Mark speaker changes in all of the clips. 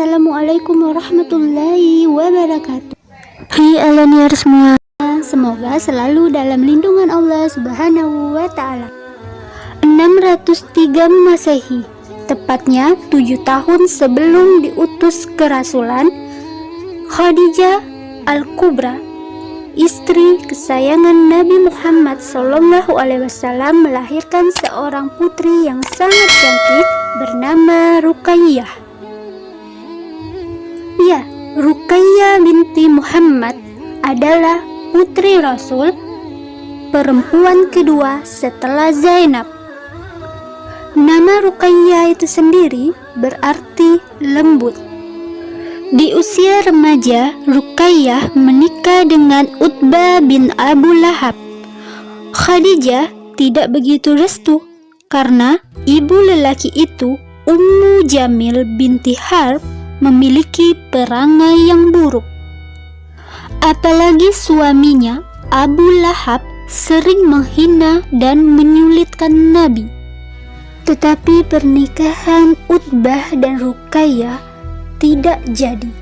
Speaker 1: Assalamualaikum warahmatullahi wabarakatuh.
Speaker 2: Hai Alaniar semua,
Speaker 1: Semoga selalu dalam lindungan Allah Subhanahu wa Ta'ala.
Speaker 2: 603 Masehi, tepatnya 7 tahun sebelum diutus kerasulan, Khadijah Al-Kubra, istri kesayangan Nabi Muhammad SAW, melahirkan seorang putri yang sangat cantik bernama Ruqayyah. Ya, Ruqayyah binti Muhammad adalah putri Rasul, perempuan kedua setelah Zainab. Nama Ruqayyah itu sendiri berarti lembut. Di usia remaja, Ruqayyah menikah dengan Utbah bin Abu Lahab. Khadijah tidak begitu restu karena ibu lelaki itu, Ummu Jamil binti Harb, memiliki perangai yang buruk. Apalagi suaminya, Abu Lahab, sering menghina dan menyulitkan Nabi. Tetapi pernikahan Utbah dan Ruqayyah tidak jadi.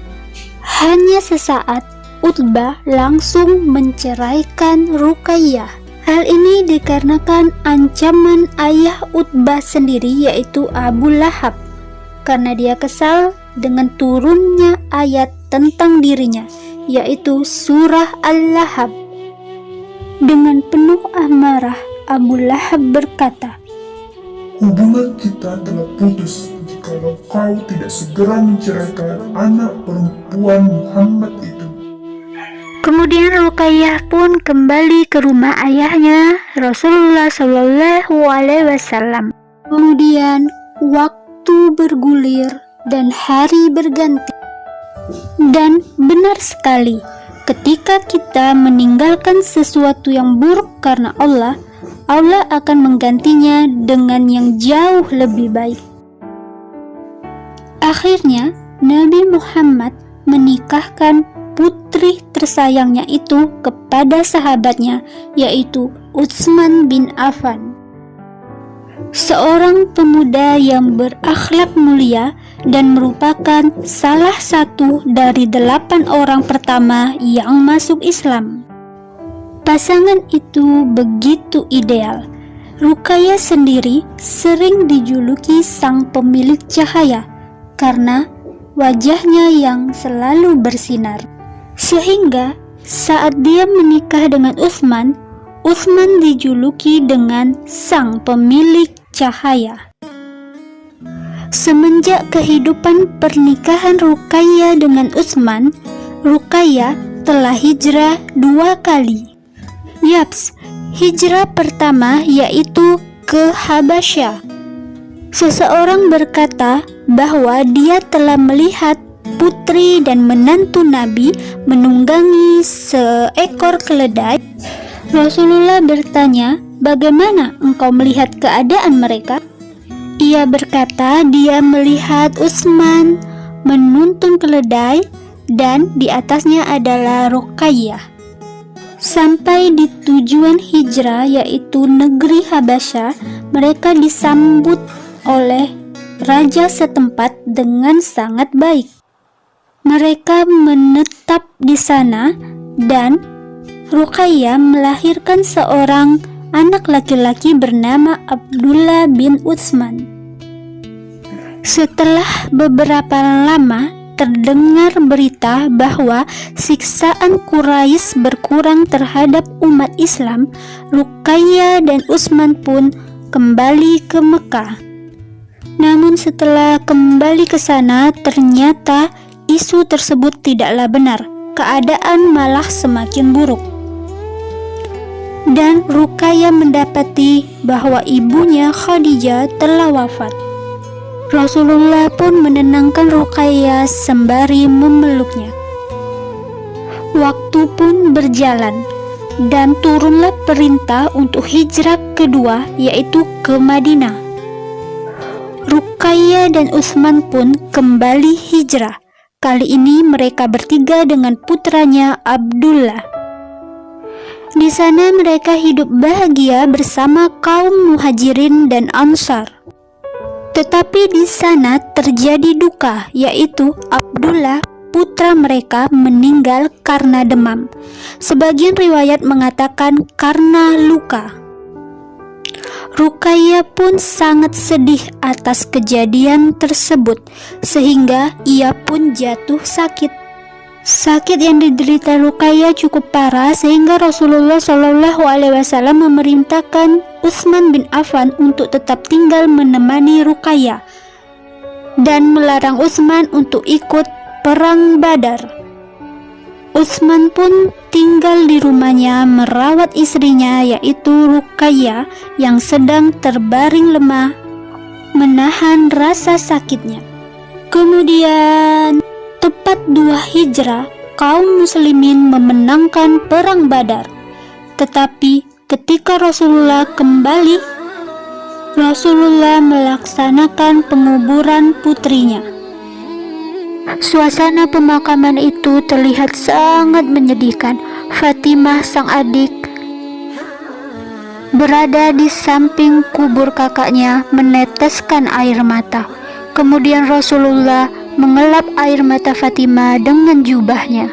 Speaker 2: Hanya sesaat, Utbah langsung menceraikan Ruqayyah. Hal ini dikarenakan ancaman ayah Utbah sendiri, yaitu Abu Lahab, karena dia kesal dengan turunnya ayat tentang dirinya, yaitu surah Al-Lahab. Dengan penuh amarah, Abu Lahab berkata,
Speaker 3: "Hubungan kita telah putus jikalau kau tidak segera menceraikan anak perempuan Muhammad itu."
Speaker 2: Kemudian Ruqayyah pun kembali ke rumah ayahnya, Rasulullah SAW. Kemudian waktu bergulir dan hari berganti. Dan benar sekali, ketika kita meninggalkan sesuatu yang buruk karena Allah, Allah akan menggantinya dengan yang jauh lebih baik. Akhirnya, Nabi Muhammad menikahkan putri tersayangnya itu kepada sahabatnya, yaitu Utsman bin Affan. Seorang pemuda yang berakhlak mulia dan merupakan salah satu dari 8 orang pertama yang masuk Islam. Pasangan itu begitu ideal. Ruqayyah sendiri sering dijuluki sang pemilik cahaya karena wajahnya yang selalu bersinar. Sehingga saat dia menikah dengan Utsman, Utsman dijuluki dengan sang pemilik cahaya. Semenjak kehidupan pernikahan Ruqayyah dengan Utsman, Ruqayyah telah hijrah 2 kali. Yaps, hijrah pertama yaitu ke Habasyah. Seseorang berkata bahwa dia telah melihat putri dan menantu Nabi menunggangi seekor keledai. Rasulullah bertanya, "Bagaimana engkau melihat keadaan mereka?" Ia berkata dia melihat Utsman menuntun keledai dan di atasnya adalah Ruqayyah. Sampai di tujuan hijrah yaitu negeri Habasyah, mereka disambut oleh raja setempat dengan sangat baik. Mereka menetap di sana dan Ruqayyah melahirkan seorang anak laki-laki bernama Abdullah bin Utsman. Setelah beberapa lama, terdengar berita bahwa siksaan Quraisy berkurang terhadap umat Islam. Ruqayyah dan Utsman pun kembali ke Mekah. Namun setelah kembali ke sana, ternyata isu tersebut tidaklah benar. Keadaan malah semakin buruk. Dan Ruqayyah mendapati bahwa ibunya Khadijah telah wafat. Rasulullah pun menenangkan Ruqayyah sembari memeluknya. Waktu pun berjalan dan turunlah perintah untuk hijrah kedua, yaitu ke Madinah. Ruqayyah dan Utsman pun kembali hijrah. Kali ini mereka bertiga dengan putranya Abdullah. Di sana mereka hidup bahagia bersama kaum Muhajirin dan Ansar. Tetapi di sana terjadi duka, yaitu Abdullah putra mereka meninggal karena demam. Sebagian riwayat mengatakan karena luka. Ruqayyah pun sangat sedih atas kejadian tersebut, sehingga ia pun jatuh sakit. Sakit yang diderita Ruqayyah cukup parah sehingga Rasulullah SAW memerintahkan Utsman bin Affan untuk tetap tinggal menemani Ruqayyah dan melarang Utsman untuk ikut perang Badar. Utsman pun tinggal di rumahnya merawat istrinya, yaitu Ruqayyah yang sedang terbaring lemah menahan rasa sakitnya. Kemudian tepat 2 Hijrah, kaum muslimin memenangkan perang Badar. Tetapi ketika Rasulullah kembali, Rasulullah melaksanakan penguburan putrinya. Suasana pemakaman itu terlihat sangat menyedihkan. Fatimah, sang adik, berada di samping kubur kakaknya meneteskan air mata. Kemudian Rasulullah mengelap air mata Fatimah dengan jubahnya.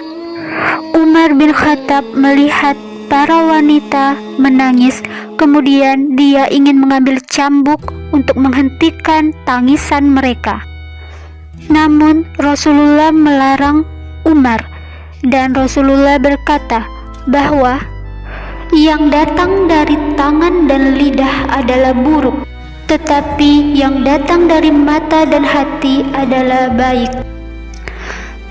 Speaker 2: Umar bin Khattab melihat para wanita menangis. Kemudian dia ingin mengambil cambuk untuk menghentikan tangisan mereka. Namun Rasulullah melarang Umar, dan Rasulullah berkata bahwa yang datang dari tangan dan lidah adalah buruk, tetapi yang datang dari mata dan hati adalah baik.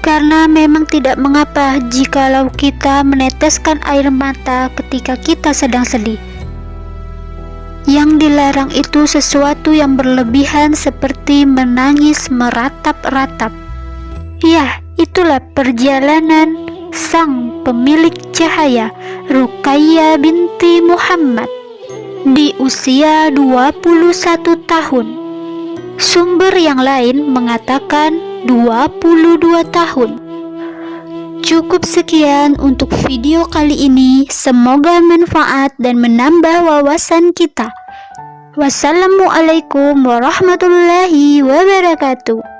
Speaker 2: Karena memang tidak mengapa jikalau kita meneteskan air mata ketika kita sedang sedih. Yang dilarang itu sesuatu yang berlebihan seperti menangis meratap-ratap. Ya, itulah perjalanan sang pemilik cahaya, Ruqayyah binti Muhammad, di usia 21 tahun. Sumber yang lain mengatakan 22 tahun. Cukup sekian untuk video kali ini. Semoga manfaat dan menambah wawasan kita. Wassalamualaikum warahmatullahi wabarakatuh.